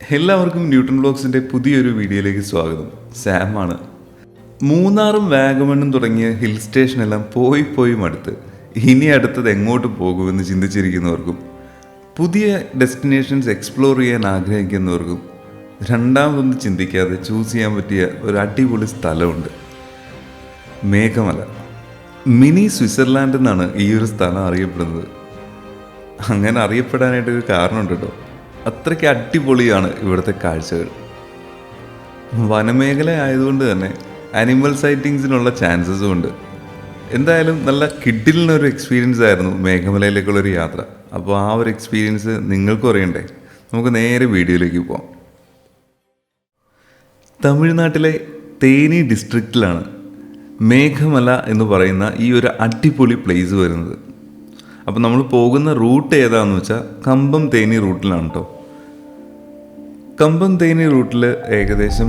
എല്ലാവർക്കും ന്യൂട്ടൺ ബ്ലോഗ്സിൻ്റെ പുതിയൊരു വീഡിയോയിലേക്ക് സ്വാഗതം. സാമാണ്. മൂന്നാറും വാഗമണ്ണും തുടങ്ങിയ ഹിൽ സ്റ്റേഷനെല്ലാം പോയി മടുത്ത് ഇനി അടുത്തത് എങ്ങോട്ട് പോകുമെന്ന് ചിന്തിച്ചിരിക്കുന്നവർക്കും പുതിയ ഡെസ്റ്റിനേഷൻസ് എക്സ്പ്ലോർ ചെയ്യാൻ ആഗ്രഹിക്കുന്നവർക്കും രണ്ടാമതൊന്നും ചിന്തിക്കാതെ ചൂസ് ചെയ്യാൻ പറ്റിയ ഒരു അടിപൊളി സ്ഥലമുണ്ട്. മേഘമല. മിനി സ്വിറ്റ്സർലാൻഡ് എന്നാണ് ഈ ഒരു സ്ഥലം അറിയപ്പെടുന്നത്. അങ്ങനെ അറിയപ്പെടാനായിട്ടൊരു കാരണമുണ്ട് കേട്ടോ. അത്രയ്ക്ക് അടിപൊളിയാണ് ഇവിടുത്തെ കാഴ്ചകൾ. വനമേഖല ആയതുകൊണ്ട് തന്നെ ആനിമൽ സൈറ്റിങ്സിനുള്ള ചാൻസസും ഉണ്ട്. എന്തായാലും നല്ല കിഡിലിനൊരു എക്സ്പീരിയൻസ് ആയിരുന്നു മേഘമലയിലേക്കുള്ളൊരു യാത്ര. അപ്പോൾ ആ ഒരു എക്സ്പീരിയൻസ് നിങ്ങൾക്കും അറിയണ്ടേ? നമുക്ക് നേരെ വീഡിയോയിലേക്ക് പോകാം. തമിഴ്നാട്ടിലെ തേനി ഡിസ്ട്രിക്റ്റിലാണ് മേഘമല എന്ന് പറയുന്ന ഈ ഒരു അടിപൊളി പ്ലേസ് വരുന്നത്. അപ്പോൾ നമ്മൾ പോകുന്ന റൂട്ട് ഏതാണെന്ന് വെച്ചാൽ കമ്പം തേനി റൂട്ടിലാണ് കേട്ടോ. കമ്പം തേനി റൂട്ടിൽ ഏകദേശം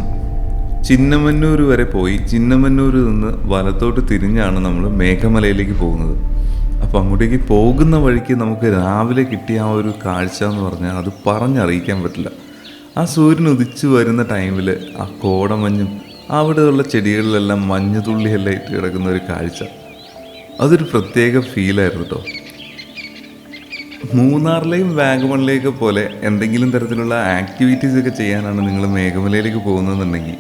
ചിന്നമന്നൂർ വരെ പോയി ചിന്നമന്നൂരിൽ നിന്ന് വലത്തോട്ട് തിരിഞ്ഞാണ് നമ്മൾ മേഘമലയിലേക്ക് പോകുന്നത്. അപ്പോൾ അങ്ങോട്ടേക്ക് പോകുന്ന വഴിക്ക് നമുക്ക് രാവിലെ കിട്ടിയ ആ ഒരു കാഴ്ച എന്ന് പറഞ്ഞാൽ അത് പറഞ്ഞറിയിക്കാൻ പറ്റില്ല. ആ സൂര്യൻ ഉദിച്ചു വരുന്ന ടൈമിൽ ആ കോടമഞ്ഞും അവിടെയുള്ള ചെടികളിലെല്ലാം മഞ്ഞുതുള്ളിയെല്ലാം ഇട്ട് കിടക്കുന്ന ഒരു കാഴ്ച, അതൊരു പ്രത്യേക ഫീലായിരുന്നു കേട്ടോ. മൂന്നാറിലെയും വാഗമണിലെയൊക്കെ പോലെ എന്തെങ്കിലും തരത്തിലുള്ള ആക്ടിവിറ്റീസ് ഒക്കെ ചെയ്യാനാണ് നിങ്ങൾ മേഘമലയിലേക്ക് പോകുന്നതെന്നുണ്ടെങ്കിൽ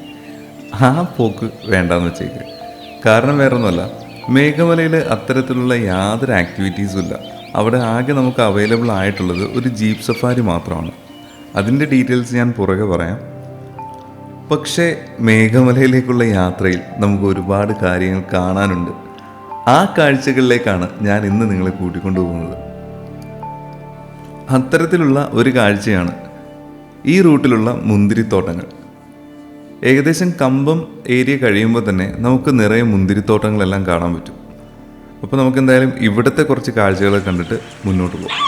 ആ പോക്ക് വേണ്ടാന്ന് വെച്ചേക്ക്. കാരണം വേറെ ഒന്നുമല്ല, മേഘമലയിൽ അത്തരത്തിലുള്ള യാതൊരു ആക്ടിവിറ്റീസും ഇല്ല. അവിടെ ആകെ നമുക്ക് അവൈലബിൾ ആയിട്ടുള്ളത് ഒരു ജീപ്പ് സഫാരി മാത്രമാണ്. അതിൻ്റെ ഡീറ്റെയിൽസ് ഞാൻ പുറകെ പറയാം. പക്ഷേ മേഘമലയിലേക്കുള്ള യാത്രയിൽ നമുക്ക് ഒരുപാട് കാര്യങ്ങൾ കാണാനുണ്ട്. ആ കാഴ്ചകളിലേക്കാണ് ഞാൻ ഇന്ന് നിങ്ങളെ കൂട്ടിക്കൊണ്ടു പോകുന്നത്. അത്തരത്തിലുള്ള ഒരു കാഴ്ചയാണ് ഈ റൂട്ടിലുള്ള മുന്തിരിത്തോട്ടങ്ങൾ. ഏകദേശം കമ്പം ഏരിയ കഴിയുമ്പോൾ തന്നെ നമുക്ക് നിറയെ മുന്തിരിത്തോട്ടങ്ങളെല്ലാം കാണാൻ പറ്റും. അപ്പോൾ നമുക്ക് എന്തായാലും ഇവിടുത്തെ കുറച്ച് കാഴ്ചകൾ കണ്ടിട്ട് മുന്നോട്ട് പോകാം.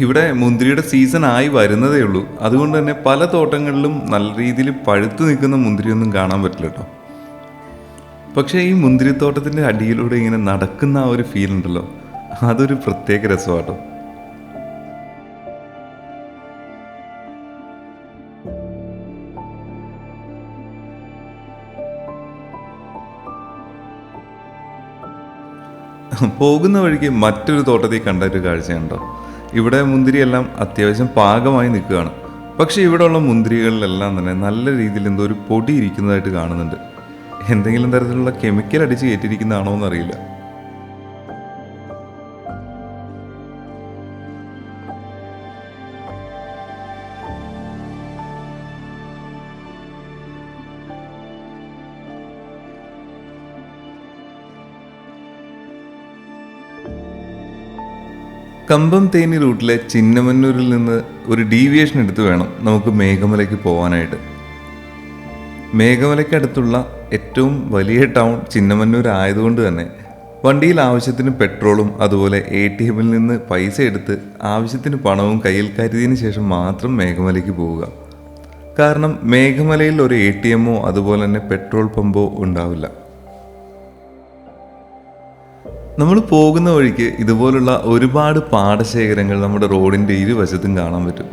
ഇവിടെ മുന്തിരിയുടെ സീസൺ ആയി വരുന്നതേ ഉള്ളൂ. അതുകൊണ്ട് തന്നെ പല തോട്ടങ്ങളിലും നല്ല രീതിയിൽ പഴുത്ത് നിൽക്കുന്ന മുന്തിരിയൊന്നും കാണാൻ പറ്റില്ല കേട്ടോ. പക്ഷേ ഈ മുന്തിരിത്തോട്ടത്തിൻ്റെ അടിയിലൂടെ ഇങ്ങനെ നടക്കുന്ന ആ ഒരു ഫീൽ ഉണ്ടല്ലോ, അതൊരു പ്രത്യേക രസമാട്ടോ. പോകുന്ന വഴിക്ക് മറ്റൊരു തോട്ടത്തിൽ കണ്ട ഒരു കാഴ്ചയുണ്ടോ. ഇവിടെ മുന്തിരിയെല്ലാം അത്യാവശ്യം പാകമായി നിൽക്കുകയാണ്. പക്ഷേ ഇവിടെയുള്ള മുന്തിരികളിലെല്ലാം തന്നെ നല്ല രീതിയിൽ എന്തോ ഒരു പൊടി ഇരിക്കുന്നതായിട്ട് കാണുന്നുണ്ട്. എന്തെങ്കിലും തരത്തിലുള്ള കെമിക്കൽ അടിച്ച് കയറ്റിയിരിക്കുന്നതാണോ എന്നറിയില്ല. കമ്പം തേനി റൂട്ടിലെ ചിന്നമന്നൂരിൽ നിന്ന് ഒരു ഡീവിയേഷൻ എടുത്ത് വേണം നമുക്ക് മേഘമലയ്ക്ക് പോകാനായിട്ട്. മേഘമലയ്ക്കടുത്തുള്ള ഏറ്റവും വലിയ ടൗൺ ചിന്നമന്നൂർ ആയതുകൊണ്ട് തന്നെ വണ്ടിയിൽ ആവശ്യത്തിന് പെട്രോളും അതുപോലെ ATM നിന്ന് പൈസ എടുത്ത് ആവശ്യത്തിന് പണവും കയ്യിൽ കരുതിയതിന് ശേഷം മാത്രം മേഘമലയ്ക്ക് പോവുക. കാരണം മേഘമലയിൽ ഒരു ATM അതുപോലെ തന്നെ പെട്രോൾ പമ്പോ ഉണ്ടാവില്ല. നമ്മൾ പോകുന്ന വഴിക്ക് ഇതുപോലുള്ള ഒരുപാട് പാടശേഖരങ്ങൾ നമ്മുടെ റോഡിൻ്റെ ഇരുവശത്തും കാണാൻ പറ്റും.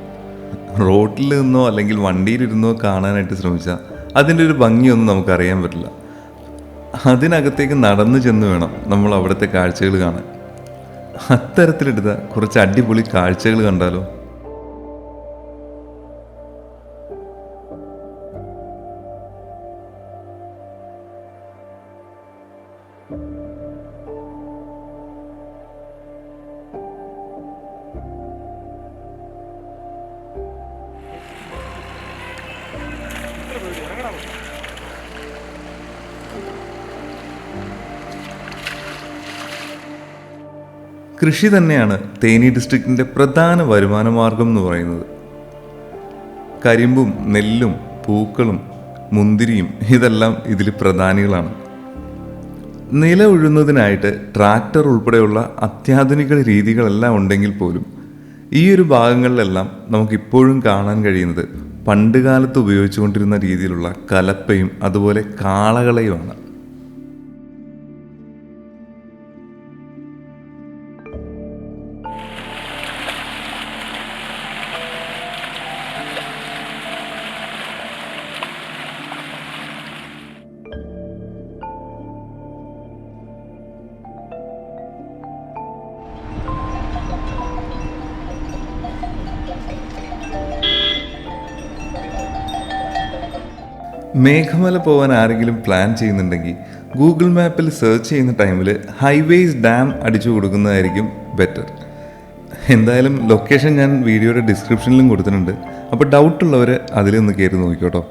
റോഡിൽ നിന്നോ അല്ലെങ്കിൽ വണ്ടിയിലിരുന്നോ കാണാനായിട്ട് ശ്രമിച്ചാൽ അതിൻ്റെ ഒരു ഭംഗിയൊന്നും നമുക്കറിയാൻ പറ്റില്ല. അതിനകത്തേക്ക് നടന്നു ചെന്ന് വേണം നമ്മൾ അവിടുത്തെ കാഴ്ചകൾ കാണാൻ. അത്തരത്തിലെടുത്ത കുറച്ച് അടിപൊളി കാഴ്ചകൾ കണ്ടാലോ. കൃഷി തന്നെയാണ് തേനി ഡിസ്ട്രിക്റ്റിൻ്റെ പ്രധാന വരുമാന മാർഗം എന്ന് പറയുന്നത്. കരിമ്പും നെല്ലും പൂക്കളും മുന്തിരിയും ഇതെല്ലാം ഇതിൽ പ്രധാനികളാണ്. നില ഉഴുന്നതിനായിട്ട് ട്രാക്ടർ ഉൾപ്പെടെയുള്ള അത്യാധുനിക രീതികളെല്ലാം ഉണ്ടെങ്കിൽ പോലും ഈ ഒരു ഭാഗങ്ങളിലെല്ലാം നമുക്കിപ്പോഴും കാണാൻ കഴിയുന്നത് പണ്ട് കാലത്ത് ഉപയോഗിച്ചുകൊണ്ടിരുന്ന രീതിയിലുള്ള കലപ്പയും അതുപോലെ കാളകളെയുമാണ്. മേഘമല പോകാൻ ആരെങ്കിലും പ്ലാൻ ചെയ്യുന്നുണ്ടെങ്കിൽ ഗൂഗിൾ മാപ്പിൽ സെർച്ച് ചെയ്യുന്ന ടൈമിൽ ഹൈവേസ് ഡാം അടിച്ചു കൊടുക്കുന്നതായിരിക്കും ബെറ്റർ. എന്തായാലും ലൊക്കേഷൻ ഞാൻ വീഡിയോയുടെ ഡിസ്ക്രിപ്ഷനിലും കൊടുത്തിട്ടുണ്ട്. അപ്പോൾ ഡൗട്ടുള്ളവർ അതിലൊന്ന് കയറി നോക്കിക്കോട്ടോ.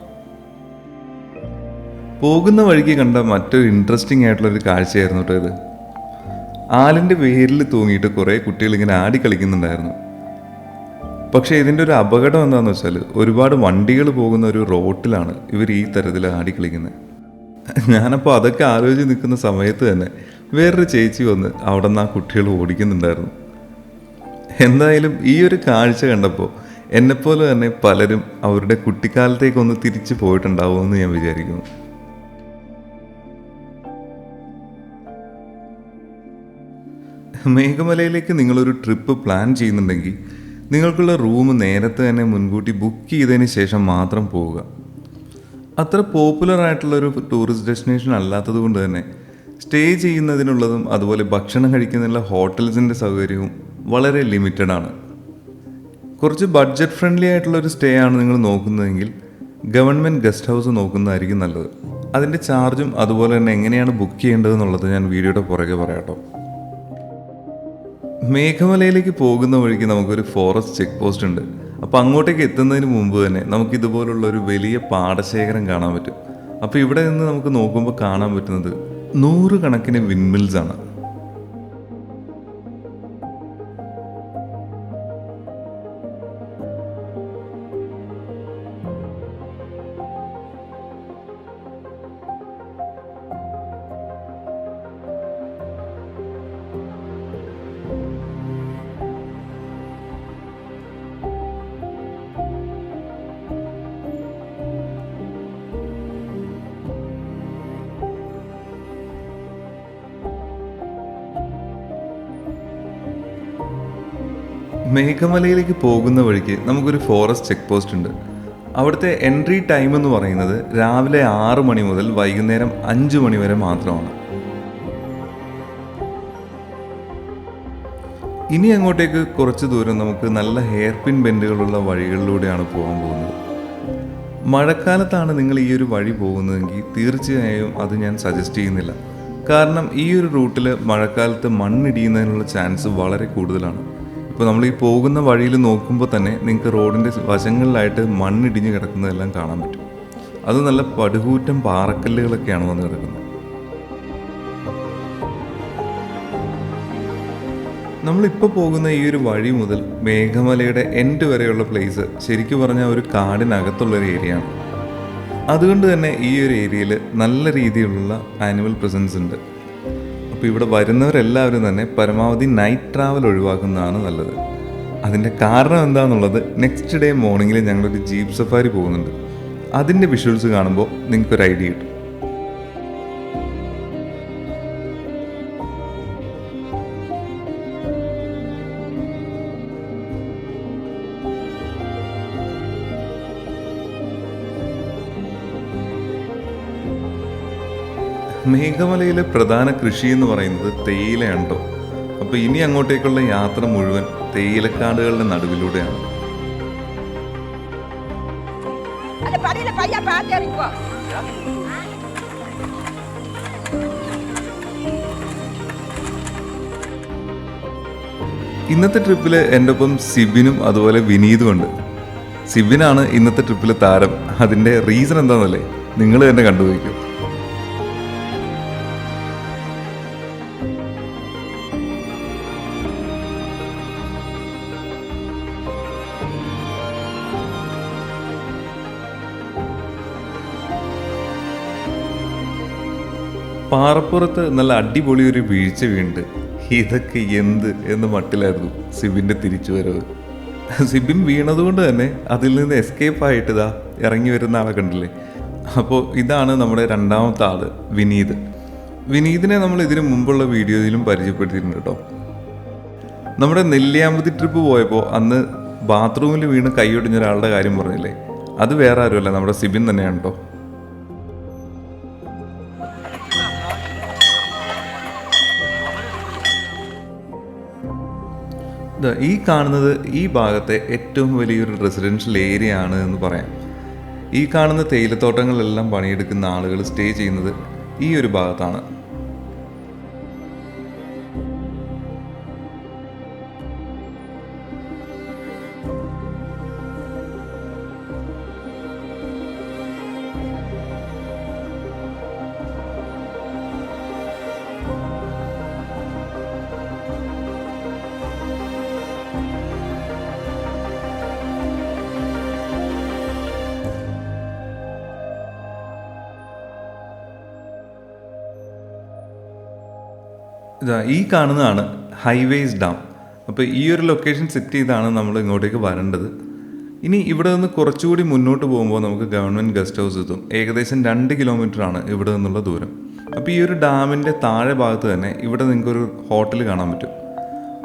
പോകുന്ന വഴിക്ക് കണ്ട മറ്റൊരു ഇൻട്രസ്റ്റിംഗ് ആയിട്ടുള്ളൊരു കാഴ്ചയായിരുന്നു കേട്ടോ ഇത്. ആലിൻ്റെ വേരിൽ തൂങ്ങിയിട്ട് കുറേ കുട്ടികൾ ഇങ്ങനെ ആടി കളിക്കുന്നുണ്ടായിരുന്നു. പക്ഷേ ഇതിൻ്റെ ഒരു അപകടം എന്താണെന്ന് വെച്ചാൽ ഒരുപാട് വണ്ടികൾ പോകുന്ന ഒരു റോട്ടിലാണ് ഇവർ ഈ തരത്തിൽ ആടിക്കളിക്കുന്നത്. ഞാനപ്പോൾ അതൊക്കെ ആലോചിച്ച് നിൽക്കുന്ന സമയത്ത് തന്നെ വേറൊരു ചേച്ചി വന്ന് അവിടെ നിന്ന് ആ കുട്ടികൾ ഓടിക്കുന്നുണ്ടായിരുന്നു. എന്തായാലും ഈ ഒരു കാഴ്ച കണ്ടപ്പോൾ എന്നെപ്പോലെ തന്നെ പലരും അവരുടെ കുട്ടിക്കാലത്തേക്കൊന്ന് തിരിച്ചു പോയിട്ടുണ്ടാവുമെന്ന് ഞാൻ വിചാരിക്കുന്നു. മേഘമലയിലേക്ക് നിങ്ങളൊരു ട്രിപ്പ് പ്ലാൻ ചെയ്യുന്നുണ്ടെങ്കിൽ നിങ്ങൾക്കുള്ള റൂം നേരത്തെ തന്നെ മുൻകൂട്ടി ബുക്ക് ചെയ്തതിന് ശേഷം മാത്രം പോവുക. അത്ര പോപ്പുലർ ആയിട്ടുള്ളൊരു ടൂറിസ്റ്റ് ഡെസ്റ്റിനേഷൻ അല്ലാത്തത് കൊണ്ട് തന്നെ സ്റ്റേ ചെയ്യുന്നതിനുള്ളതും അതുപോലെ ഭക്ഷണം കഴിക്കുന്നതിനുള്ള ഹോട്ടൽസിൻ്റെ സൗകര്യവും വളരെ ലിമിറ്റഡ് ആണ്. കുറച്ച് ബഡ്ജറ്റ് ഫ്രണ്ട്ലി ആയിട്ടുള്ളൊരു സ്റ്റേ ആണ് നിങ്ങൾ നോക്കുന്നതെങ്കിൽ ഗവൺമെൻറ് ഗസ്റ്റ് ഹൗസ് നോക്കുന്നതായിരിക്കും നല്ലത്. അതിൻ്റെ ചാർജും അതുപോലെ തന്നെ എങ്ങനെയാണ് ബുക്ക് ചെയ്യേണ്ടതെന്നുള്ളത് ഞാൻ വീഡിയോയുടെ പുറകെ പറയാട്ടോ. മേഘമലയിലേക്ക് പോകുന്ന വഴിക്ക് നമുക്കൊരു ഫോറസ്റ്റ് ചെക്ക് പോസ്റ്റ് ഉണ്ട്. അപ്പോൾ അങ്ങോട്ടേക്ക് എത്തുന്നതിന് മുമ്പ് തന്നെ നമുക്ക് ഇതുപോലുള്ള ഒരു വലിയ പാടശേഖരം കാണാൻ പറ്റും. അപ്പോൾ ഇവിടെ നിന്ന് നമുക്ക് നോക്കുമ്പോൾ കാണാൻ പറ്റുന്നത് 100 കണക്കിന് വിൻമിൽസ് ആണ്. മേഘമലയിലേക്ക് പോകുന്ന വഴിക്ക് നമുക്കൊരു ഫോറസ്റ്റ് ചെക്ക് പോസ്റ്റ് ഉണ്ട്. അവിടുത്തെ എൻട്രി ടൈം എന്ന് പറയുന്നത് രാവിലെ 6 മണി മുതൽ വൈകുന്നേരം 5 മണി വരെ മാത്രമാണ്. ഇനി അങ്ങോട്ടേക്ക് കുറച്ച് ദൂരം നമുക്ക് നല്ല ഹെയർ പിൻ ബെൻഡുകളുള്ള വഴികളിലൂടെയാണ് പോകാൻ പോകുന്നത്. മഴക്കാലത്താണ് നിങ്ങൾ ഈ ഒരു വഴി പോകുന്നതെങ്കിൽ തീർച്ചയായും അത് ഞാൻ സജസ്റ്റ് ചെയ്യുന്നില്ല. കാരണം ഈ ഒരു റൂട്ടിൽ മഴക്കാലത്ത് മണ്ണിടിയുന്നതിനുള്ള ചാൻസ് വളരെ കൂടുതലാണ്. ഇപ്പോൾ നമ്മൾ ഈ പോകുന്ന വഴിയിൽ നോക്കുമ്പോൾ തന്നെ നിങ്ങൾക്ക് റോഡിൻ്റെ വശങ്ങളിലായിട്ട് മണ്ണിടിഞ്ഞ് കിടക്കുന്നതെല്ലാം കാണാൻ പറ്റും. അത് നല്ല പടുകൂറ്റൻ പാറക്കല്ലുകളൊക്കെയാണ് വന്ന് കിടക്കുന്നത്. നമ്മളിപ്പോൾ പോകുന്ന ഈ ഒരു വഴി മുതൽ മേഘമലയുടെ എൻഡ് വരെയുള്ള പ്ലേസ് ശരിക്കും പറഞ്ഞാൽ ഒരു കാടിനകത്തുള്ളൊരു ഏരിയ ആണ്. അതുകൊണ്ട് തന്നെ ഈ ഒരു ഏരിയയിൽ നല്ല രീതിയിലുള്ള ആനിമൽ പ്രസൻസ് ഉണ്ട്. അപ്പോൾ ഇവിടെ വരുന്നവരെല്ലാവരും തന്നെ പരമാവധി നൈറ്റ് ട്രാവൽ ഒഴിവാക്കുന്നതാണ് നല്ലത്. അതിൻ്റെ കാരണം എന്താണെന്നുള്ളത് നെക്സ്റ്റ് ഡേ മോർണിംഗിൽ ഞങ്ങളൊരു ജീപ്പ് സഫാരി പോകുന്നുണ്ട്. അതിൻ്റെ വിഷ്വൽസ് കാണുമ്പോൾ നിങ്ങൾക്കൊരു ഐഡിയ കിട്ടും. മേഘമലയിലെ പ്രധാന കൃഷി എന്ന് പറയുന്നത് തേയിലയാണ് കേട്ടോ. അപ്പോൾ ഇനി അങ്ങോട്ടേക്കുള്ള യാത്ര മുഴുവൻ തേയിലക്കാടുകളുടെ നടുവിലൂടെയാണ്. ഇന്നത്തെ ട്രിപ്പിൽ എൻ്റെ ഒപ്പം സിബിനും അതുപോലെ വിനീതും ഉണ്ട്. സിബിനാണ് ഇന്നത്തെ ട്രിപ്പിലെ താരം. അതിൻ്റെ റീസൺ എന്താണെന്നല്ലേ നിങ്ങൾ തന്നെ കണ്ടുപോയിക്കും. പാറപ്പുറത്ത് നല്ല അടിപൊളി ഒരു വീഴ്ച വീണ്ട് ഇതൊക്കെ എന്ത് എന്ന മട്ടിലായിരുന്നു സിബിൻ്റെ തിരിച്ചുവരവ്. സിബിൻ വീണതുകൊണ്ട് തന്നെ അതിൽ നിന്ന് എസ്കേപ്പ് ആയിട്ട് ഇതാ ഇറങ്ങി വരുന്ന ആളെ കണ്ടില്ലേ. അപ്പോൾ ഇതാണ് നമ്മുടെ രണ്ടാമത്തെ ആള്, വിനീത്. വിനീതിനെ നമ്മൾ ഇതിനു മുമ്പുള്ള വീഡിയോയിലും പരിചയപ്പെടുത്തിയിട്ടുണ്ട് കേട്ടോ. നമ്മുടെ നെല്ലിയാമ്പതി ട്രിപ്പ് പോയപ്പോൾ അന്ന് ബാത്റൂമിൽ വീണ് കൈയൊടിഞ്ഞ ഒരാളുടെ കാര്യം പറഞ്ഞില്ലേ, അത് വേറെ ആരുമല്ല, നമ്മുടെ സിബിൻ തന്നെയാണ് കേട്ടോ. ഈ കാണുന്നത് ഈ ഭാഗത്തെ ഏറ്റവും വലിയൊരു റെസിഡൻഷ്യൽ ഏരിയ ആണ് എന്ന് പറയാം. ഈ കാണുന്ന തേയിലത്തോട്ടങ്ങളെല്ലാം പണിയെടുക്കുന്ന ആളുകൾ സ്റ്റേ ചെയ്യുന്നത് ഈ ഒരു ഭാഗത്താണ്. ഈ കാണുന്നതാണ് ഹൈവേസ് ഡാം. അപ്പോൾ ഈ ഒരു ലൊക്കേഷൻ സെറ്റ് ചെയ്താണ് നമ്മൾ ഇങ്ങോട്ടേക്ക് വരേണ്ടത്. ഇനി ഇവിടെ നിന്ന് കുറച്ചുകൂടി മുന്നോട്ട് പോകുമ്പോൾ നമുക്ക് ഗവൺമെൻറ് ഗസ്റ്റ് ഹൗസ് എത്തും. ഏകദേശം 2 കിലോമീറ്ററാണ് ഇവിടെ നിന്നുള്ള ദൂരം. അപ്പോൾ ഈ ഒരു ഡാമിൻ്റെ താഴെ ഭാഗത്ത് തന്നെ ഇവിടെ നിങ്ങൾക്കൊരു ഹോട്ടൽ കാണാൻ പറ്റും.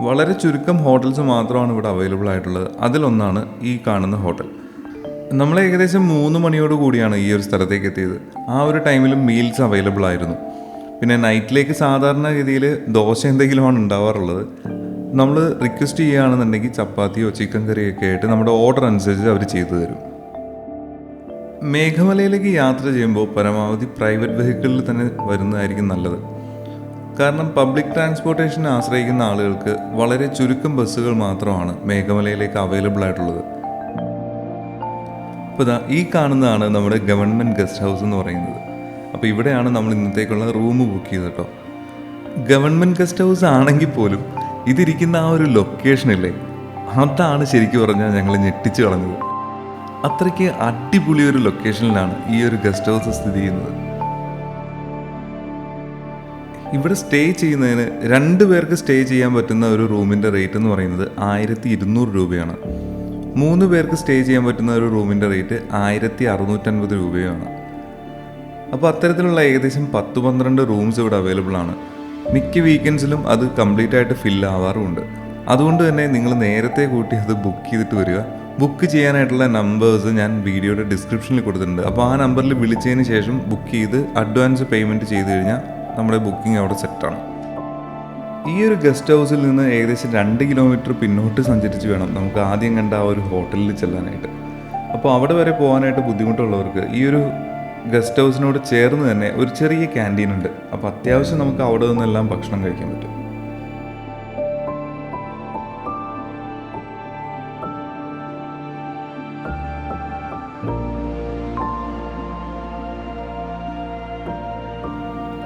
വളരെ ചുരുക്കം ഹോട്ടൽസ് മാത്രമാണ് ഇവിടെ അവൈലബിൾ ആയിട്ടുള്ളത്. അതിലൊന്നാണ് ഈ കാണുന്ന ഹോട്ടൽ. നമ്മൾ ഏകദേശം 3 മണിയോട് കൂടിയാണ് ഈ ഒരു സ്ഥലത്തേക്ക് എത്തിയത്. ആ ഒരു ടൈമിലും മീൽസ് അവൈലബിൾ ആയിരുന്നു. പിന്നെ നൈറ്റിലേക്ക് സാധാരണഗതിയിൽ ദോശ എന്തെങ്കിലുമാണ് ഉണ്ടാവാറുള്ളത്. നമ്മൾ റിക്വസ്റ്റ് ചെയ്യുകയാണെന്നുണ്ടെങ്കിൽ ചപ്പാത്തിയോ ചിക്കൻ കറിയൊക്കെ ആയിട്ട് നമ്മുടെ ഓർഡർ അനുസരിച്ച് അവർ ചെയ്തു തരും. മേഘമലയിലേക്ക് യാത്ര ചെയ്യുമ്പോൾ പരമാവധി പ്രൈവറ്റ് വെഹിക്കിളിൽ തന്നെ വരുന്നതായിരിക്കും നല്ലത്. കാരണം പബ്ലിക് ട്രാൻസ്പോർട്ടേഷനെ ആശ്രയിക്കുന്ന ആളുകൾക്ക് വളരെ ചുരുക്കം ബസ്സുകൾ മാത്രമാണ് മേഘമലയിലേക്ക് അവൈലബിൾ ആയിട്ടുള്ളത്. അപ്പോൾ ഈ കാണുന്നതാണ് നമ്മുടെ ഗവൺമെൻറ് ഗസ്റ്റ് ഹൗസ് എന്ന് പറയുന്നത്. അപ്പോൾ ഇവിടെയാണ് നമ്മൾ ഇന്നത്തേക്കുള്ള റൂം ബുക്ക് ചെയ്തത് കേട്ടോ. ഗവൺമെൻറ് ഗസ്റ്റ് ഹൗസ് ആണെങ്കിൽ പോലും ഇതിരിക്കുന്ന ആ ഒരു ലൊക്കേഷനില്ലേ, അതാണ് ശരിക്കും പറഞ്ഞാൽ ഞങ്ങൾ ഞെട്ടിച്ച് കളഞ്ഞത്. അത്രയ്ക്ക് അടിപൊളി ഒരു ലൊക്കേഷനിലാണ് ഈ ഒരു ഗസ്റ്റ് ഹൗസ് സ്ഥിതി ചെയ്യുന്നത്. ഇവിടെ സ്റ്റേ ചെയ്യുന്നതിന് 2 പേർക്ക് സ്റ്റേ ചെയ്യാൻ പറ്റുന്ന ഒരു റൂമിൻ്റെ റേറ്റ് എന്ന് പറയുന്നത് 1200 രൂപയാണ്. 3 പേർക്ക് സ്റ്റേ ചെയ്യാൻ പറ്റുന്ന ഒരു റൂമിൻ്റെ റേറ്റ് 1650 രൂപയാണ്. അപ്പോൾ അത്തരത്തിലുള്ള ഏകദേശം 10-12 റൂംസ് ഇവിടെ അവൈലബിൾ ആണ്. മിക്ക വീക്കെൻഡ്സിലും അത് കംപ്ലീറ്റ് ആയിട്ട് ഫില്ല് ആവാറുമുണ്ട്. അതുകൊണ്ട് തന്നെ നിങ്ങൾ നേരത്തെ കൂട്ടി അത് ബുക്ക് ചെയ്തിട്ട് വരിക. ബുക്ക് ചെയ്യാനായിട്ടുള്ള നമ്പേഴ്സ് ഞാൻ വീഡിയോയുടെ ഡിസ്ക്രിപ്ഷനിൽ കൊടുത്തിട്ടുണ്ട്. അപ്പോൾ ആ നമ്പറിൽ വിളിച്ചതിന് ശേഷം ബുക്ക് ചെയ്ത് അഡ്വാൻസ് പേയ്മെൻറ്റ് ചെയ്ത് കഴിഞ്ഞാൽ നമ്മുടെ ബുക്കിംഗ് അവിടെ സെറ്റാണ്. ഈ ഒരു ഗസ്റ്റ് ഹൗസിൽ നിന്ന് ഏകദേശം 2 കിലോമീറ്റർ പിന്നോട്ട് സഞ്ചരിച്ച് വേണം നമുക്ക് ആദ്യം കണ്ട ആ ഒരു ഹോട്ടലിൽ ചെല്ലാനായിട്ട്. അപ്പോൾ അവിടെ വരെ പോകാനായിട്ട് ബുദ്ധിമുട്ടുള്ളവർക്ക് ഈ ഒരു ഗസ്റ്റ് ഹൗസിനോട് ചേർന്ന് തന്നെ ഒരു ചെറിയ ക്യാൻറ്റീൻ ഉണ്ട്. അപ്പോൾ അത്യാവശ്യം നമുക്ക് അവിടെ നിന്നെല്ലാം ഭക്ഷണം കഴിക്കാൻ പറ്റും.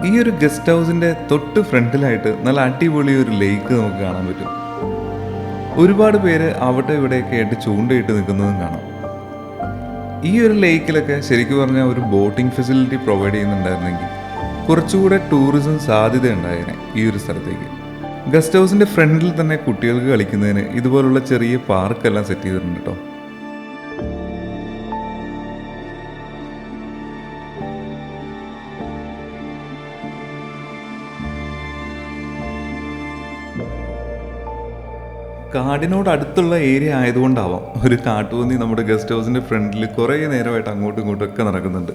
ഈ ഒരു ഗസ്റ്റ് ഹൗസിൻ്റെ തൊട്ട് ഫ്രണ്ടിലായിട്ട് നല്ല അടിപൊളി ഒരു ലേക്ക് നമുക്ക് കാണാൻ പറ്റും. ഒരുപാട് പേര് അവിടെ ഇവിടെയൊക്കെ ആയിട്ട് ചൂണ്ടയിട്ട് നിൽക്കുന്നതും കാണാം. ഈ ഒരു ലേക്കിലൊക്കെ ശരിക്കും പറഞ്ഞാൽ ഒരു ബോട്ടിംഗ് ഫെസിലിറ്റി പ്രൊവൈഡ് ചെയ്യുന്നുണ്ടായിരുന്നെങ്കിൽ കുറച്ചുകൂടെ ടൂറിസം സാധ്യത ഉണ്ടായേനെ ഈ ഒരു സ്ഥലത്തേക്ക്. ഗസ്റ്റ് ഹൗസിൻ്റെ ഫ്രണ്ടിൽ തന്നെ കുട്ടികൾക്ക് കളിക്കുന്നതിന് ഇതുപോലുള്ള ചെറിയ പാർക്കെല്ലാം സെറ്റ് ചെയ്തിട്ടുണ്ട് കേട്ടോ. കാടിനോട് അടുത്തുള്ള ഏരിയ ആയതുകൊണ്ടാവാം ഒരു കാട്ടുപന്നി നമ്മുടെ ഗസ്റ്റ് ഹൗസിൻ്റെ ഫ്രണ്ടിൽ കുറേ നേരമായിട്ട് അങ്ങോട്ടും ഇങ്ങോട്ടും ഒക്കെ നടക്കുന്നുണ്ട്.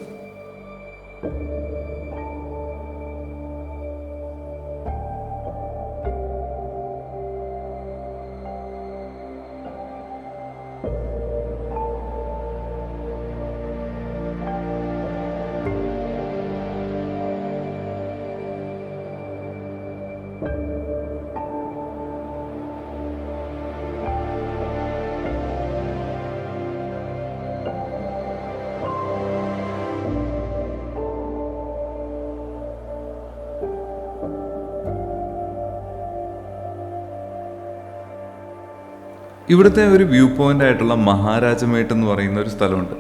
ഇവിടുത്തെ ഒരു വ്യൂ പോയിന്റ് ആയിട്ടുള്ള മഹാരാജമേട്ട് എന്ന് പറയുന്ന ഒരു സ്ഥലമുണ്ട്.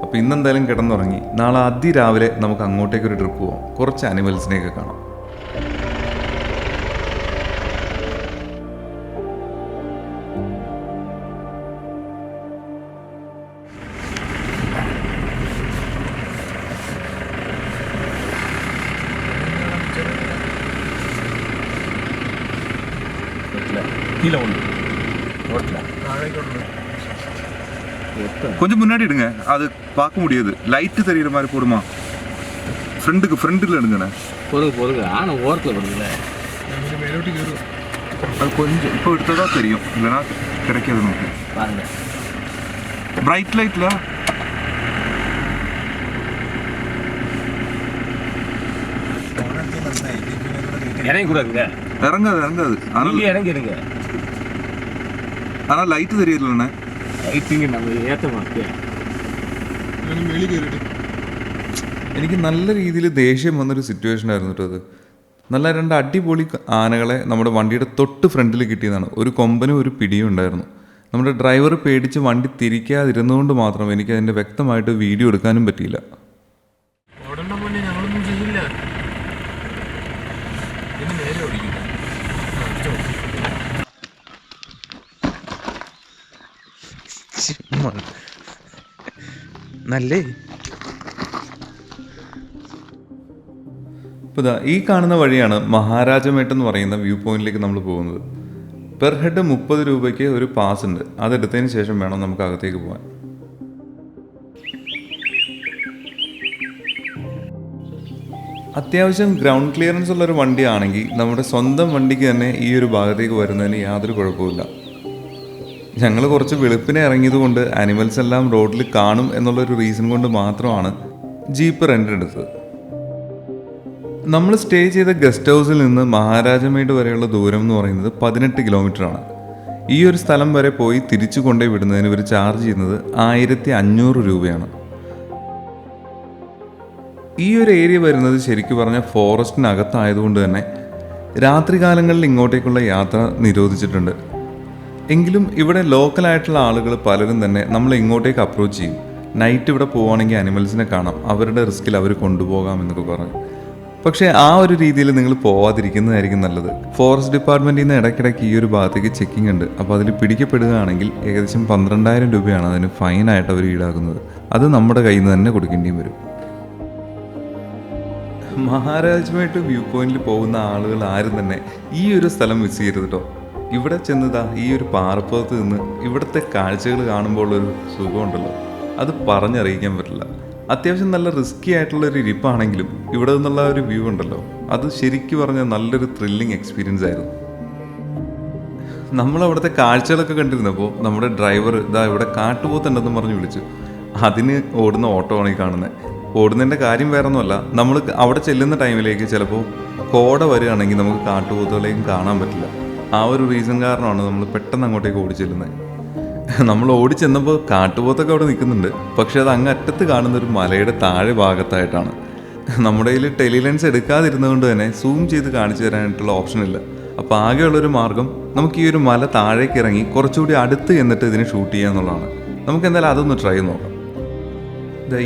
അപ്പോൾ ഇന്നെന്തായാലും കിടന്നുറങ്ങി നാളെ അതിരാവിലെ നമുക്ക് അങ്ങോട്ടേക്കൊരു ട്രിപ്പ് പോകാം. കുറച്ച് അനിമൽസിനെയൊക്കെ കാണാം. கீழே ஒன்று கொஞ்சம் முன்னாடி எடுங்க, அது பார்க்க முடியாது. லைட்டு தெரியுற மாதிரி போடுமா? ஃப்ரெண்டில் எடுங்கண்ணே. பொறுங்க ஆனால் ஓரத்தில் வருதுல்ல, அது கொஞ்சம் இப்போ எடுத்ததான் தெரியும், இல்லைன்னா கிடைக்காது நமக்கு. பாருங்க பிரைட் லைட்டில் இறங்கி கூடாதுங்க, இறங்காது. ஆனால் இறங்கிடுங்க. ஆனால் லைட்டு தெரியலண்ணே. லைட்டிங்க நம்ம ஏற்ற മാറ്റി. എനിക്ക് നല്ല രീതിയിൽ ദേഷ്യം വന്നൊരു സിറ്റുവേഷൻ ആയിരുന്നു കേട്ടോ അത്. നല്ല 2 അടിപൊളി ആനകളെ നമ്മുടെ വണ്ടിയുടെ തൊട്ട് ഫ്രണ്ടിൽ കിട്ടിയതാണ്. ഒരു കൊമ്പനും ഒരു പിടിയും ഉണ്ടായിരുന്നു. നമ്മുടെ ഡ്രൈവർ പേടിച്ച് വണ്ടി തിരിക്കാതിരുന്നുകൊണ്ട് മാത്രം എനിക്ക് അതിൻ്റെ വ്യക്തമായിട്ട് വീഡിയോ എടുക്കാനും പറ്റിയില്ല. നല്ലേ ഇപ്പോൾ ഇതാ ഈ കാണുന്ന വഴിയാണ് മഹാരാജമേട്ട് എന്ന് പറയുന്ന വ്യൂ പോയിന്റിലേക്ക് നമ്മൾ പോകുന്നത്. പെർ ഹെഡ് 30 രൂപയ്ക്ക് ഒരു പാസ് ഉണ്ട്. അതെടുത്തതിന് ശേഷം വേണം നമുക്ക് അകത്തേക്ക് പോകാൻ. അത്യാവശ്യം ഗ്രൗണ്ട് ക്ലിയറൻസ് ഉള്ളൊരു വണ്ടിയാണെങ്കിൽ നമ്മുടെ സ്വന്തം വണ്ടിക്ക് തന്നെ ഈ ഒരു ഭാഗത്തേക്ക് വരുന്നതിന് യാതൊരു കുഴപ്പമില്ല. ഞങ്ങൾ കുറച്ച് വെളുപ്പിനെ ഇറങ്ങിയത് കൊണ്ട് ആനിമൽസ് എല്ലാം റോഡിൽ കാണും എന്നുള്ളൊരു റീസൺ കൊണ്ട് മാത്രമാണ് ജീപ്പ് റെൻ്റ് എടുത്തത്. നമ്മൾ സ്റ്റേ ചെയ്ത ഗസ്റ്റ് ഹൗസിൽ നിന്ന് മഹാരാജമേട് വരെയുള്ള ദൂരം എന്ന് പറയുന്നത് 18 കിലോമീറ്ററാണ്. ഈ ഒരു സ്ഥലം വരെ പോയി തിരിച്ചു കൊണ്ടുപോയി വിടുന്നതിന് ഇവർ ചാർജ് ചെയ്യുന്നത് 1500 രൂപയാണ്. ഈ ഒരു ഏരിയ വരുന്നത് ശരിക്കും പറഞ്ഞാൽ ഫോറസ്റ്റിനകത്തായതുകൊണ്ട് തന്നെ രാത്രികാലങ്ങളിൽ ഇങ്ങോട്ടേക്കുള്ള യാത്ര നിരോധിച്ചിട്ടുണ്ട്. എങ്കിലും ഇവിടെ ലോക്കലായിട്ടുള്ള ആളുകൾ പലരും തന്നെ നമ്മളെ ഇങ്ങോട്ടേക്ക് അപ്രോച്ച് ചെയ്യും. നൈറ്റ് ഇവിടെ പോവുകയാണെങ്കിൽ അനിമൽസിനെ കാണാം, അവരുടെ റിസ്കിൽ അവർ കൊണ്ടുപോകാം എന്നൊക്കെ പറഞ്ഞു. പക്ഷേ ആ ഒരു രീതിയിൽ നിങ്ങൾ പോവാതിരിക്കുന്നതായിരിക്കും നല്ലത്. ഫോറസ്റ്റ് ഡിപ്പാർട്ട്മെൻറ്റിൽ നിന്ന് ഇടയ്ക്കിടയ്ക്ക് ഈ ഒരു ഭാഗത്തേക്ക് ചെക്കിംഗ് ഉണ്ട്. അപ്പോൾ അതിൽ പിടിക്കപ്പെടുകയാണെങ്കിൽ ഏകദേശം 12,000 രൂപയാണ് അതിന് ഫൈനായിട്ട് അവർ ഈടാക്കുന്നത്. അത് നമ്മുടെ കയ്യിൽ നിന്ന് തന്നെ കൊടുക്കേണ്ടിയും വരും. മഹാരാജമേട്ട് വ്യൂ പോയിന്റിൽ പോകുന്ന ആളുകൾ ആരും തന്നെ ഈ ഒരു സ്ഥലം മിസ് ചെയ്യരുത് കേട്ടോ. ഇവിടെ ചെന്നതാ ഈ ഒരു പാറപ്പുറത്ത് നിന്ന് ഇവിടുത്തെ കാഴ്ചകൾ കാണുമ്പോൾ ഒരു സുഖമുണ്ടല്ലോ, അത് പറഞ്ഞറിയിക്കാൻ പറ്റില്ല. അത്യാവശ്യം നല്ല റിസ്കി ആയിട്ടുള്ളൊരു ഇരിപ്പാണെങ്കിലും ഇവിടെ നിന്നുള്ള ഒരു വ്യൂ ഉണ്ടല്ലോ, അത് ശരിക്കും പറഞ്ഞാൽ നല്ലൊരു ത്രില്ലിങ് എക്സ്പീരിയൻസ് ആയിരുന്നു. നമ്മളവിടുത്തെ കാഴ്ചകളൊക്കെ കണ്ടിരുന്നപ്പോൾ നമ്മുടെ ഡ്രൈവർ ഇതാ ഇവിടെ കാട്ടുപോത്തുണ്ടെന്ന് പറഞ്ഞ് വിളിച്ചു. അതിന് ഓടുന്ന ഓട്ടോ ആണ് ഈ കാണുന്നത്. ഓടുന്നതിൻ്റെ കാര്യം വേറെ ഒന്നുമല്ല, നമ്മൾ അവിടെ ചെല്ലുന്ന ടൈമിലേക്ക് ചിലപ്പോൾ കോട വരികയാണെങ്കിൽ നമുക്ക് കാട്ടുപോത്തുകളെയും കാണാൻ പറ്റില്ല. ആ ഒരു റീസൺ കാരണമാണ് നമ്മൾ പെട്ടെന്ന് അങ്ങോട്ടേക്ക് ഓടിച്ചെല്ലുന്നത്. നമ്മൾ ഓടിച്ചെന്നപ്പോൾ കാട്ടുപോത്തൊക്കെ അവിടെ നിൽക്കുന്നുണ്ട്. പക്ഷേ അത് അങ്ങ് അറ്റത്ത് കാണുന്നൊരു മലയുടെ താഴെ ഭാഗത്തായിട്ടാണ്. നമ്മുടെ കയ്യിൽ ടെലിലെൻസ് എടുക്കാതിരുന്നതുകൊണ്ട് തന്നെ സൂം ചെയ്ത് കാണിച്ചു തരാനായിട്ടുള്ള ഓപ്ഷൻ ഇല്ല. അപ്പോൾ ആകെയുള്ളൊരു മാർഗം നമുക്ക് ഈ ഒരു മല താഴേക്ക് ഇറങ്ങി കുറച്ചുകൂടി അടുത്ത് എന്നിട്ട് ഇതിനെ ഷൂട്ട് ചെയ്യുക എന്നുള്ളതാണ്. നമുക്ക് എന്തായാലും അതൊന്ന് ട്രൈ നോക്കാം.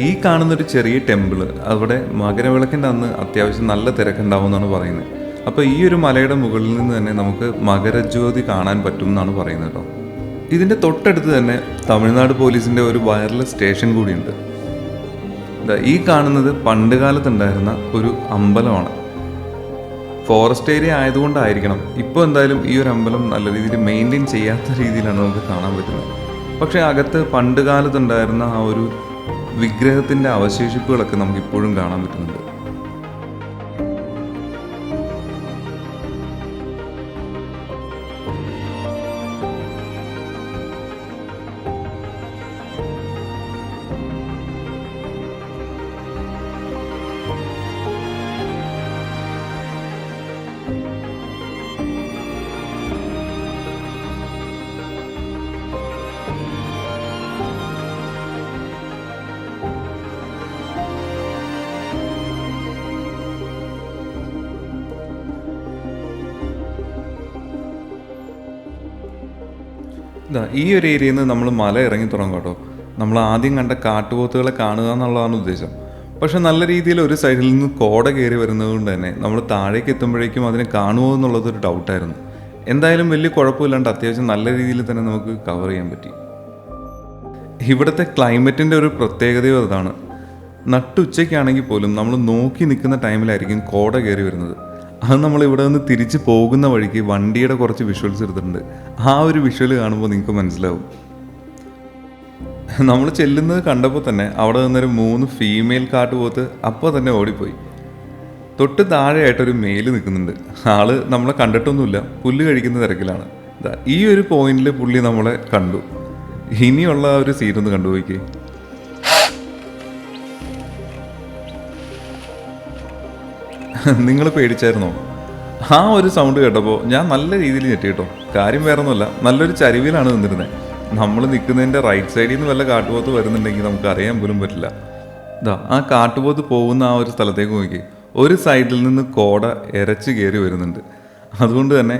ഈ കാണുന്നൊരു ചെറിയ ടെമ്പിള്, അവിടെ മകരവിളക്കിൻ്റെ അന്ന് അത്യാവശ്യം നല്ല തിരക്കുണ്ടാവും എന്നാണ് പറയുന്നത്. അപ്പോൾ ഈ ഒരു മലയുടെ മുകളിൽ നിന്ന് തന്നെ നമുക്ക് മകരജ്യോതി കാണാൻ പറ്റും എന്നാണ് പറയുന്നത് കേട്ടോ. ഇതിൻ്റെ തൊട്ടടുത്ത് തന്നെ തമിഴ്നാട് പോലീസിൻ്റെ ഒരു വയർലെസ് സ്റ്റേഷൻ കൂടിയുണ്ട്. ഈ കാണുന്നത് പണ്ട് കാലത്തുണ്ടായിരുന്ന ഒരു അമ്പലമാണ്. ഫോറസ്റ്റ് ഏരിയ ആയതുകൊണ്ടായിരിക്കണം ഇപ്പോൾ എന്തായാലും ഈ ഒരു അമ്പലം നല്ല രീതിയിൽ മെയിൻറ്റെയിൻ ചെയ്യാത്ത രീതിയിലാണ് നമുക്ക് കാണാൻ പറ്റുന്നത്. പക്ഷേ അകത്ത് പണ്ട് കാലത്തുണ്ടായിരുന്ന ആ ഒരു വിഗ്രഹത്തിൻ്റെ അവശേഷിപ്പുകളൊക്കെ നമുക്ക് ഇപ്പോഴും കാണാൻ പറ്റുന്നുണ്ട്. ഈ ഒരു ഏരിയയിൽ നിന്ന് നമ്മൾ മല ഇറങ്ങി തുടങ്ങും കേട്ടോ. നമ്മൾ ആദ്യം കണ്ട കാട്ടുപോത്തുകളെ കാണുക എന്നുള്ളതാണ് ഉദ്ദേശം. പക്ഷെ നല്ല രീതിയിൽ ഒരു സൈഡിൽ നിന്ന് കോട കയറി വരുന്നത് കൊണ്ട് തന്നെ നമ്മൾ താഴേക്ക് എത്തുമ്പോഴേക്കും അതിനെ കാണുമോ എന്നുള്ളതൊരു ഡൗട്ടായിരുന്നു. എന്തായാലും വലിയ കുഴപ്പമില്ലാണ്ട് അത്യാവശ്യം നല്ല രീതിയിൽ തന്നെ നമുക്ക് കവർ ചെയ്യാൻ പറ്റി. ഇവിടുത്തെ ക്ലൈമറ്റിൻ്റെ ഒരു പ്രത്യേകതയും അതാണ്. നട്ടുച്ചയ്ക്കാണെങ്കിൽ പോലും നമ്മൾ നോക്കി നിൽക്കുന്ന ടൈമിലായിരിക്കും കോട കയറി വരുന്നത്. അത് നമ്മൾ ഇവിടെ നിന്ന് തിരിച്ച് പോകുന്ന വഴിക്ക് വണ്ടിയുടെ കുറച്ച് വിഷ്വൽസ് എടുത്തിട്ടുണ്ട്. ആ ഒരു വിഷ്വൽ കാണുമ്പോൾ നിങ്ങൾക്ക് മനസ്സിലാവും. നമ്മൾ ചെല്ലുന്നത് കണ്ടപ്പോൾ തന്നെ അവിടെ നിന്നൊരു 3 ഫീമെയിൽ കാട്ടുപോത്ത് അപ്പോൾ തന്നെ ഓടിപ്പോയി. തൊട്ട് താഴെയായിട്ടൊരു മെയിൽ നിൽക്കുന്നുണ്ട്. ആള് നമ്മളെ കണ്ടിട്ടൊന്നുമില്ല, പുല്ല് കഴിക്കുന്ന തിരക്കിലാണ്. ഈ ഒരു പോയിന്റിൽ പുള്ളി നമ്മളെ കണ്ടു. ഇനിയുള്ള ഒരു സീനൊന്ന് കണ്ടുപോയിക്കേ. നിങ്ങൾ പേടിച്ചായിരുന്നോ? ആ ഒരു സൗണ്ട് കേട്ടപ്പോൾ ഞാൻ നല്ല രീതിയിൽ ഞെട്ടി കേട്ടോ. കാര്യം വേറെ ഒന്നുമല്ല, നല്ലൊരു ചരിവിലാണ് നിന്നിരുന്നത്. നമ്മൾ നിൽക്കുന്നതിൻ്റെ റൈറ്റ് സൈഡിൽ നിന്ന് വല്ല കാട്ടുപോത്ത് വരുന്നുണ്ടെങ്കിൽ നമുക്ക് അറിയാൻ പോലും പറ്റില്ല. ആ കാട്ടുപോത്ത് പോകുന്ന ആ ഒരു സ്ഥലത്തേക്ക് നോക്കി, ഒരു സൈഡിൽ നിന്ന് കോട എരച്ച് കയറി വരുന്നുണ്ട്. അതുകൊണ്ട് തന്നെ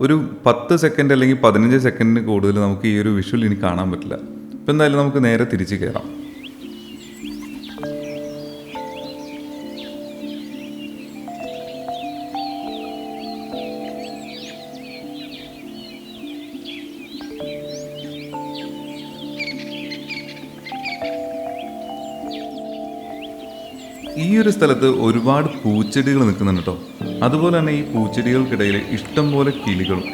ഒരു 10 സെക്കൻഡ് അല്ലെങ്കിൽ 15 സെക്കൻഡിന് കൂടുതൽ നമുക്ക് ഈ ഒരു വിഷ്വൽ ഇനി കാണാൻ പറ്റില്ല. ഇപ്പം എന്തായാലും നമുക്ക് നേരെ തിരിച്ച് കയറാം. ഈ ഒരു സ്ഥലത്ത് ഒരുപാട് പൂച്ചെടികൾ നിൽക്കുന്നുണ്ട് കേട്ടോ. അതുപോലെ തന്നെ ഈ പൂച്ചെടികൾക്കിടയിൽ ഇഷ്ടം പോലെ കിളികളും,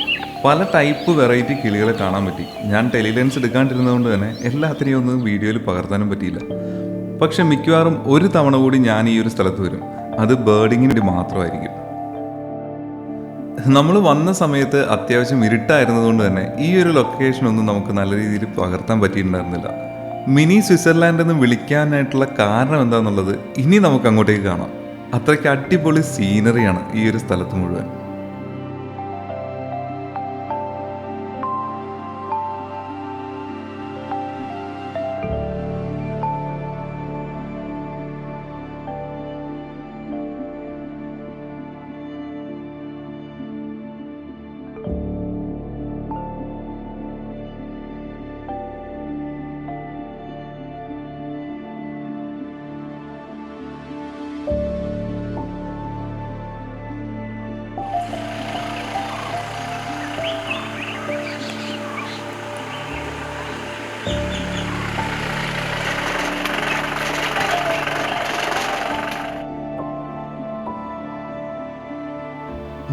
പല ടൈപ്പ് വെറൈറ്റി കിളികളെ കാണാൻ പറ്റി. ഞാൻ ടെലിലെൻസ് എടുക്കാണ്ടിരുന്നതുകൊണ്ട് തന്നെ എല്ലാത്തിനെയും ഒന്നും വീഡിയോയിൽ പകർത്താനും പറ്റിയില്ല. പക്ഷെ മിക്കവാറും ഒരു തവണ കൂടി ഞാൻ ഈ ഒരു സ്ഥലത്ത് വരും. അത് ബേർഡിങ്ങിന് വേണ്ടി മാത്രമായിരിക്കും. നമ്മൾ വന്ന സമയത്ത് അത്യാവശ്യം ഇരുട്ടായിരുന്നതുകൊണ്ട് തന്നെ ഈ ഒരു ലൊക്കേഷനൊന്നും നമുക്ക് നല്ല രീതിയിൽ പകർത്താൻ പറ്റിയിട്ടുണ്ടായിരുന്നില്ല. മിനി സ്വിറ്റ്സർലാൻഡ് എന്ന് വിളിക്കാനായിട്ടുള്ള കാരണം എന്താണെന്നുള്ളത് ഇനി നമുക്ക് അങ്ങോട്ടേക്ക് കാണാം. അത്രയ്ക്ക് അടിപൊളി സീനറിയാണ് ഈ ഒരു സ്ഥലത്ത് മുഴുവൻ.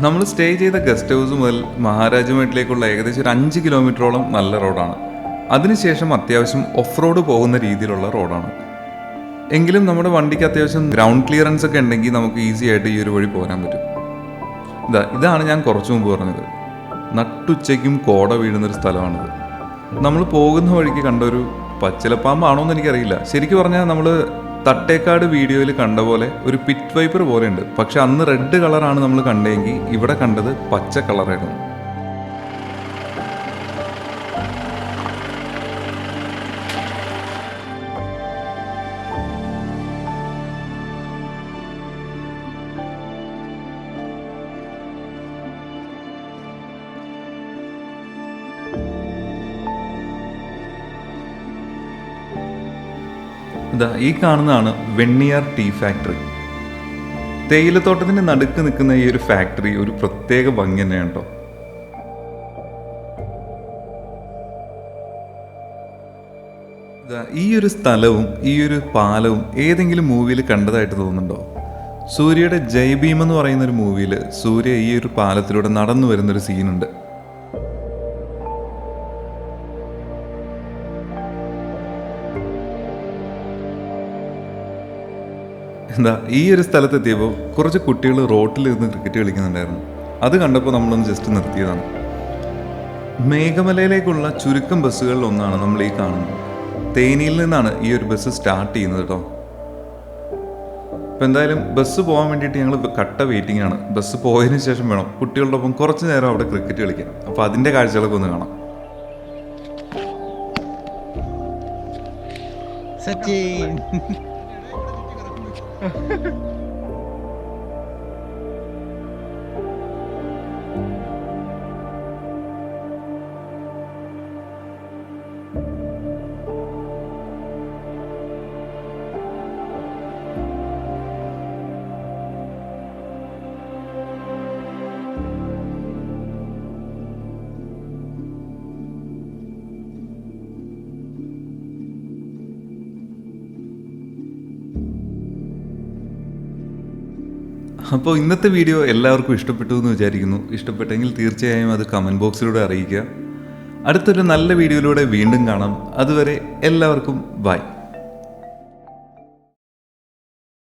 നമ്മൾ സ്റ്റേ ചെയ്ത ഗസ്റ്റ് ഹൗസ് മുതൽ മഹാരാജമേട്ടിലേക്കുള്ള ഏകദേശം ഒരു 5 കിലോമീറ്ററോളം നല്ല റോഡാണ്. അതിനുശേഷം അത്യാവശ്യം ഓഫ് റോഡ് പോകുന്ന രീതിയിലുള്ള റോഡാണ്. എങ്കിലും നമ്മുടെ വണ്ടിക്ക് അത്യാവശ്യം ഗ്രൗണ്ട് ക്ലിയറൻസ് ഒക്കെ ഉണ്ടെങ്കിൽ നമുക്ക് ഈസി ആയിട്ട് ഈ ഒരു വഴി പോരാൻ പറ്റും. ഇതാണ് ഞാൻ കുറച്ചു മുമ്പ് പറഞ്ഞത്. നട്ടുച്ചയ്ക്കും കോട വീഴുന്നൊരു സ്ഥലമാണിത്. നമ്മൾ പോകുന്ന വഴിക്ക് കണ്ട ഒരു പച്ചിലപ്പാമ്പാണോ എന്ന് എനിക്കറിയില്ല. ശരിക്കും പറഞ്ഞാൽ നമ്മൾ തട്ടേക്കാട് വീഡിയോയിൽ കണ്ട പോലെ ഒരു പിറ്റ് വൈപ്പർ പോലെ ഉണ്ട്. പക്ഷെ അന്ന് റെഡ് കളറാണ് നമ്മൾ കണ്ടെങ്കിൽ ഇവിടെ കണ്ടത് പച്ച കളറായിരുന്നു. ഈ കാണുന്നതാണ് വെണ്ണിയാർ ടീ ഫാക്ടറി. തേയിലത്തോട്ടത്തിന്റെ നടുക്ക് നിൽക്കുന്ന ഈ ഒരു ഫാക്ടറി ഒരു പ്രത്യേക ഭംഗി തന്നെയാണ് കേട്ടോ. ഈ ഒരു സ്ഥലവും ഈ ഒരു പാലവും ഏതെങ്കിലും മൂവിയിൽ കണ്ടതായിട്ട് തോന്നുന്നുണ്ടോ? സൂര്യയുടെ ജയ് ഭീം എന്ന് പറയുന്ന ഒരു മൂവിയിൽ സൂര്യ ഈ ഒരു പാലത്തിലൂടെ നടന്നു വരുന്നൊരു സീനുണ്ട്. ഈ ഒരു സ്ഥലത്തെത്തിയപ്പോൾ കുറച്ച് കുട്ടികൾ റോട്ടിലിരുന്ന് ക്രിക്കറ്റ് കളിക്കുന്നുണ്ടായിരുന്നു. അത് കണ്ടപ്പോൾ നമ്മളൊന്ന് ജസ്റ്റ് നിർത്തിയതാണ്. മേഘമലയിലേക്കുള്ള ചുരുക്കം ബസ്സുകളിൽ ഒന്നാണ് നമ്മൾ ഈ കാണുന്നത്. തേനിയിൽ നിന്നാണ് ഈ ഒരു ബസ് സ്റ്റാർട്ട് ചെയ്യുന്നത് കേട്ടോ. ഇപ്പം എന്തായാലും ബസ് പോകാൻ വേണ്ടിയിട്ട് ഞങ്ങൾ കട്ട വെയിറ്റിംഗ് ആണ്. ബസ് പോയതിനു ശേഷം വേണം കുട്ടികളുടെ ഒപ്പം കുറച്ച് നേരം അവിടെ ക്രിക്കറ്റ് കളിക്കാൻ. അപ്പോൾ അതിൻ്റെ കാഴ്ചകളൊക്കെ ഒന്ന് കാണാം. സച്ചിൻ അപ്പോൾ ഇന്നത്തെ വീഡിയോ എല്ലാവർക്കും ഇഷ്ടപ്പെട്ടു എന്ന് വിചാരിക്കുന്നു. ഇഷ്ടപ്പെട്ടെങ്കിൽ തീർച്ചയായും അത് കമൻറ്റ് ബോക്സിലൂടെ അറിയിക്കുക. അടുത്തൊരു നല്ല വീഡിയോയിലൂടെ വീണ്ടും കാണാം. അതുവരെ എല്ലാവർക്കും ബൈ.